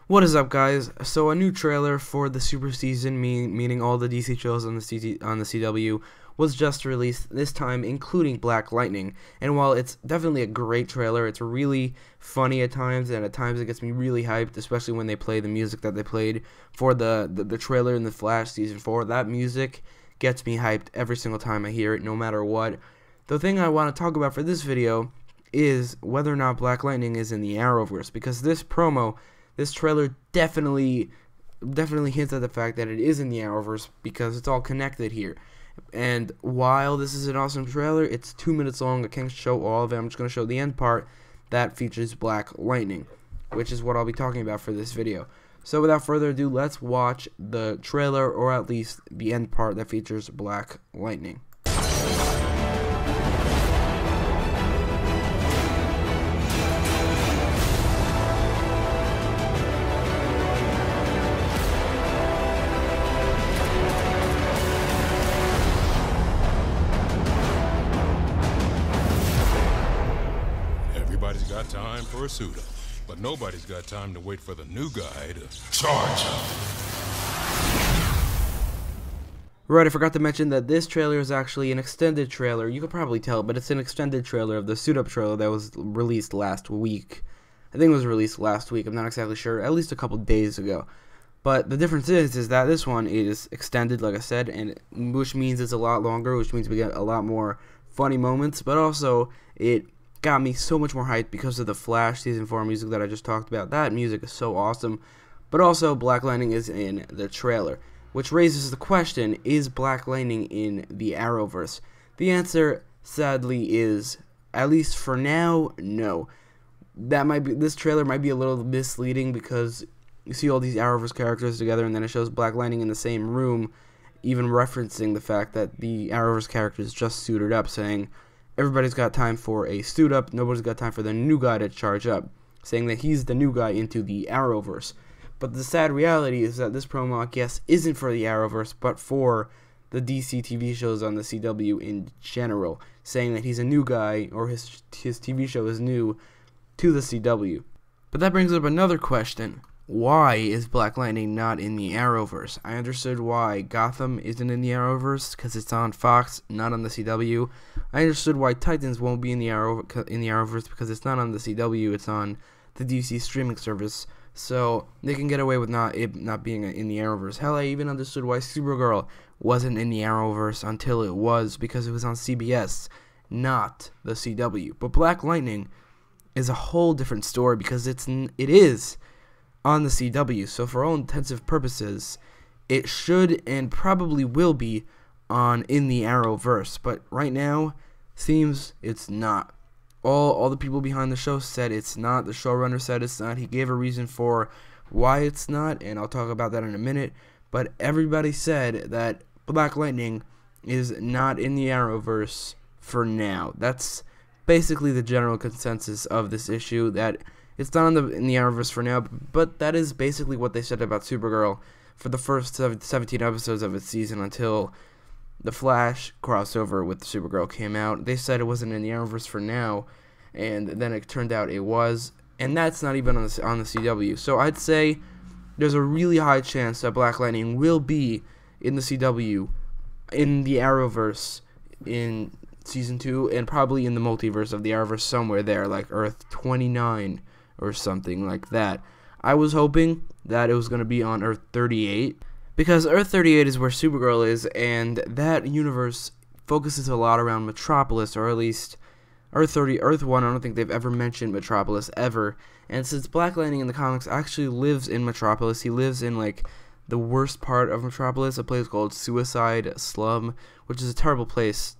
What is up, guys? So a new trailer for the super season, meaning all the DC shows on the CW, was just released, this time including Black Lightning. And while it's definitely a great trailer, it's really funny at times, and at times it gets me really hyped, especially when they play the music that they played for the trailer in the Flash Season 4. That music gets me hyped every single time I hear it, no matter what. The thing I want to talk about for this video is whether or not Black Lightning is in the Arrowverse, because this trailer definitely hints at the fact that it is in the Arrowverse because it's all connected here. And while this is an awesome trailer, it's 2 minutes long. I can't show all of it. I'm just going to show the end part that features Black Lightning, which is what I'll be talking about for this video. So without further ado, let's watch the trailer, or at least the end part that features Black Lightning. Everybody's got time for a suit-up, but nobody's got time to wait for the new guy to charge up. Right, I forgot to mention that this trailer is actually an extended trailer. You could probably tell, but it's an extended trailer of the suit-up trailer that was released last week. I think it was released last week, I'm not exactly sure, at least a couple days ago. But the difference is that this one is extended, like I said, and which means it's a lot longer, which means we get a lot more funny moments, but also it got me so much more hyped because of the Flash Season 4 music that I just talked about. That music is so awesome. But also, Black Lightning is in the trailer, which raises the question, is Black Lightning in the Arrowverse? The answer, sadly, is, at least for now, no. This trailer might be a little misleading because you see all these Arrowverse characters together and then it shows Black Lightning in the same room, even referencing the fact that the Arrowverse characters just suited up, saying, everybody's got time for a suit up, nobody's got time for the new guy to charge up, saying that he's the new guy into the Arrowverse. But the sad reality is that this promo, I guess, isn't for the Arrowverse, but for the DC TV shows on the CW in general, saying that he's a new guy, or his TV show is new to the CW. But that brings up another question. Why is Black Lightning not in the Arrowverse? I understood why Gotham isn't in the Arrowverse, because it's on Fox, not on the CW. I understood why Titans won't be in the Arrowverse because it's not on the CW, it's on the DC streaming service. So they can get away with not being in the Arrowverse. Hell, I even understood why Supergirl wasn't in the Arrowverse until it was, because it was on CBS, not the CW. But Black Lightning is a whole different story because it is on the CW, so for all intensive purposes, it should and probably will be in the Arrowverse, but right now, seems it's not. All the people behind the show said it's not, the showrunner said it's not, he gave a reason for why it's not, and I'll talk about that in a minute, but everybody said that Black Lightning is not in the Arrowverse for now. That's basically the general consensus of this issue, that it's not in the Arrowverse for now, but that is basically what they said about Supergirl for the first 17 episodes of its season until the Flash crossover with Supergirl came out. They said it wasn't in the Arrowverse for now, and then it turned out it was, and that's not even on the CW. So I'd say there's a really high chance that Black Lightning will be in the CW, in the Arrowverse, in Season 2, and probably in the multiverse of the Arrowverse somewhere there, like Earth 29 or something like that. I was hoping that it was going to be on Earth 38, because Earth 38 is where Supergirl is, and that universe focuses a lot around Metropolis, or at least Earth 1, I don't think they've ever mentioned Metropolis ever, and since Black Lightning in the comics actually lives in Metropolis, he lives in, like, the worst part of Metropolis, a place called Suicide Slum, which is a terrible place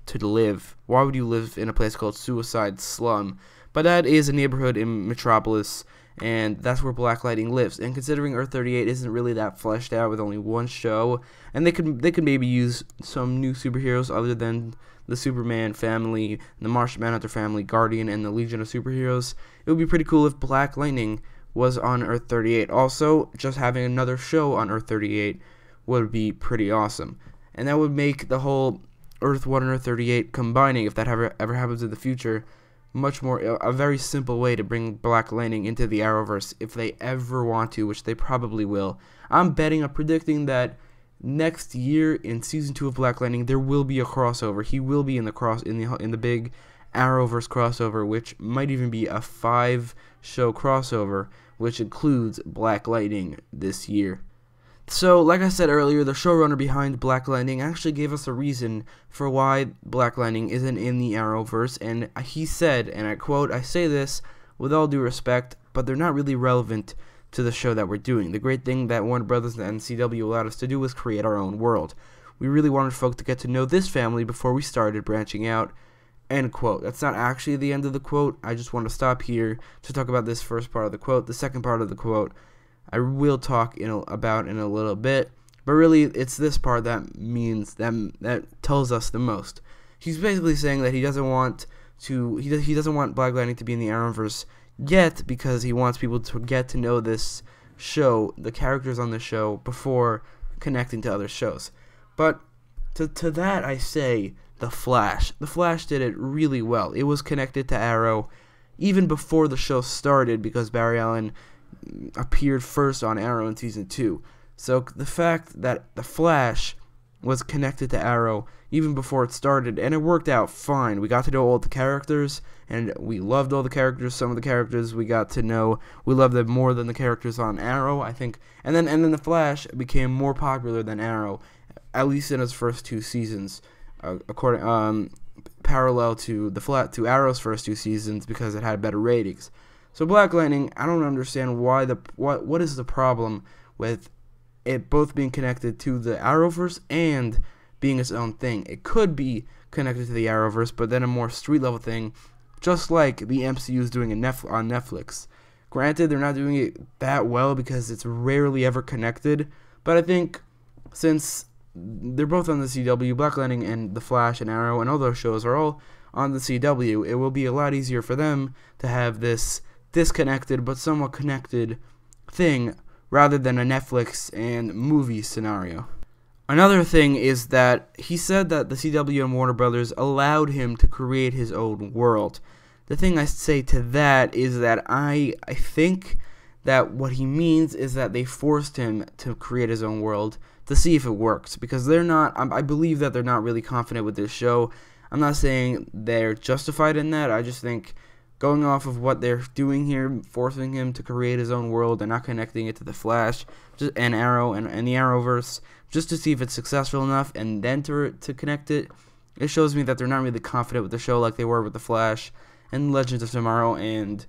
to live. Why would you live in a place called Suicide Slum? But that is a neighborhood in Metropolis, and that's where Black Lightning lives. And considering Earth 38 isn't really that fleshed out with only one show, and they could maybe use some new superheroes other than the Superman family, the Martian Manhunter family, Guardian, and the Legion of Superheroes, it would be pretty cool if Black Lightning was on Earth 38. Also, just having another show on Earth 38 would be pretty awesome. And that would make the whole Earth 1 and Earth 38 combining, if that ever happens in the future, a very simple way to bring Black Lightning into the Arrowverse if they ever want to, which they probably will. I'm predicting that next year in season 2 of Black Lightning there will be a crossover. He will be in the big Arrowverse crossover, which might even be a 5-show crossover, which includes Black Lightning this year. So, like I said earlier, the showrunner behind Black Lightning actually gave us a reason for why Black Lightning isn't in the Arrowverse, and he said, and I quote, "I say this with all due respect, but they're not really relevant to the show that we're doing. The great thing that Warner Brothers and CW allowed us to do was create our own world. We really wanted folk to get to know this family before we started branching out." End quote. That's not actually the end of the quote. I just want to stop here to talk about this first part of the quote. The second part of the quote I will talk about in a little bit, but really it's this part that means that tells us the most. He's basically saying that he doesn't want Black Lightning to be in the Arrowverse yet because he wants people to get to know this show, the characters on the show, before connecting to other shows. But to that I say The Flash. The Flash did it really well. It was connected to Arrow even before the show started because Barry Allen appeared first on Arrow in season 2. So the fact that The Flash was connected to Arrow even before it started, and it worked out fine. We got to know all the characters, and we loved all the characters. Some of the characters we got to know, we loved them more than the characters on Arrow, I think. And then The Flash became more popular than Arrow, at least in its first 2 seasons, parallel to Arrow's first 2 seasons because it had better ratings. So Black Lightning, I don't understand what is the problem with it both being connected to the Arrowverse and being its own thing. It could be connected to the Arrowverse, but then a more street level thing, just like the MCU is doing on Netflix. Granted, they're not doing it that well because it's rarely ever connected, but I think since they're both on the CW, Black Lightning and The Flash and Arrow and all those shows are all on the CW, it will be a lot easier for them to have this disconnected but somewhat connected thing rather than a Netflix and movie scenario. Another thing is that he said that the CW and Warner Brothers allowed him to create his own world. The thing I say to that is that I think that what he means is that they forced him to create his own world to see if it works, because I believe that they're not really confident with this show. I'm not saying they're justified in that. I just think going off of what they're doing here, forcing him to create his own world and not connecting it to the Flash and Arrow and the Arrowverse, just to see if it's successful enough and then to connect it, it shows me that they're not really confident with the show like they were with the Flash and Legends of Tomorrow and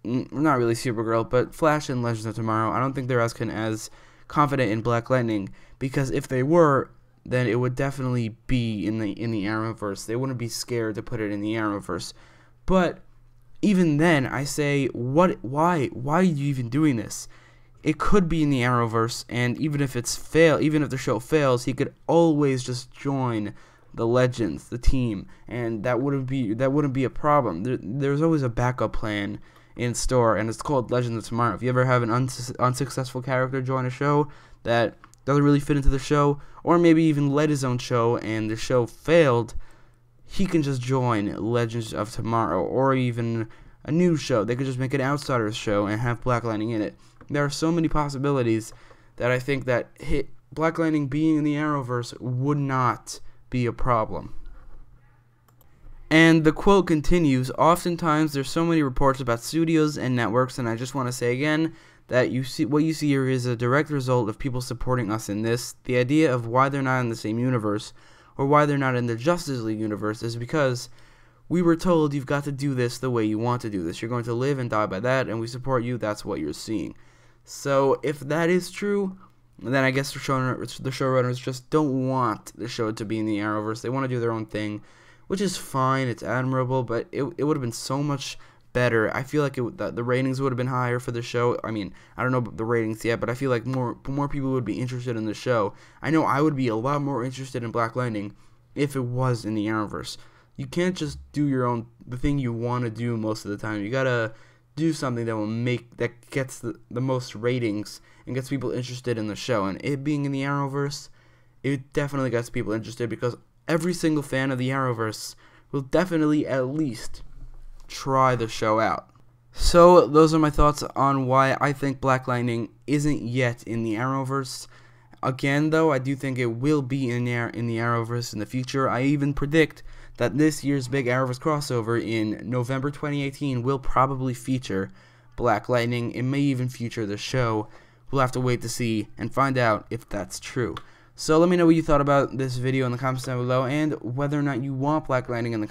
not really Supergirl, but Flash and Legends of Tomorrow. I don't think they're as confident in Black Lightning, because if they were, then it would definitely be in the Arrowverse. They wouldn't be scared to put it in the Arrowverse. But even then, I say, why are you even doing this? It could be in the Arrowverse, and even if the show fails, he could always just join the Legends, the team, and that wouldn't be a problem. There's always a backup plan in store, and it's called Legends of Tomorrow. If you ever have an unsuccessful character join a show that doesn't really fit into the show, or maybe even led his own show and the show failed, he can just join Legends of Tomorrow, or even a new show. They could just make an Outsiders show and have Black Lightning in it. There are so many possibilities that I think that Black Lightning being in the Arrowverse would not be a problem. And the quote continues, "Oftentimes there's so many reports about studios and networks, and I just want to say again that what you see here is a direct result of people supporting us in this. The idea of why they're not in the same universe or why they're not in the Justice League universe is because we were told you've got to do this the way you want to do this. You're going to live and die by that, and we support you. That's what you're seeing." So if that is true, then I guess the showrunners just don't want the show to be in the Arrowverse. They want to do their own thing, which is fine. It's admirable, but it would have been so much better. I feel like the ratings would have been higher for the show. I mean, I don't know the ratings yet, but I feel like more people would be interested in the show. I know I would be a lot more interested in Black Lightning if it was in the Arrowverse. You can't just do the thing you want to do most of the time. You gotta do something that gets the most ratings and gets people interested in the show. And it being in the Arrowverse, it definitely gets people interested because every single fan of the Arrowverse will definitely at least try the show out. So those are my thoughts on why I think Black Lightning isn't yet in the Arrowverse. Again, though, I do think it will be in the Arrowverse in the future. I even predict that this year's big Arrowverse crossover in November 2018 will probably feature Black Lightning. It may even feature the show. We'll have to wait to see and find out if that's true. So let me know what you thought about this video in the comments down below, and whether or not you want Black Lightning in the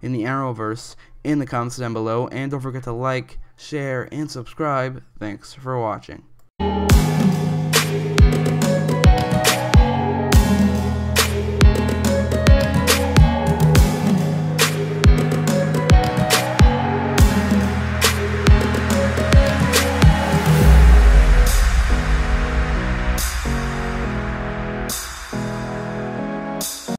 Arrowverse in the comments down below. And don't forget to like, share, and subscribe. Thanks for watching.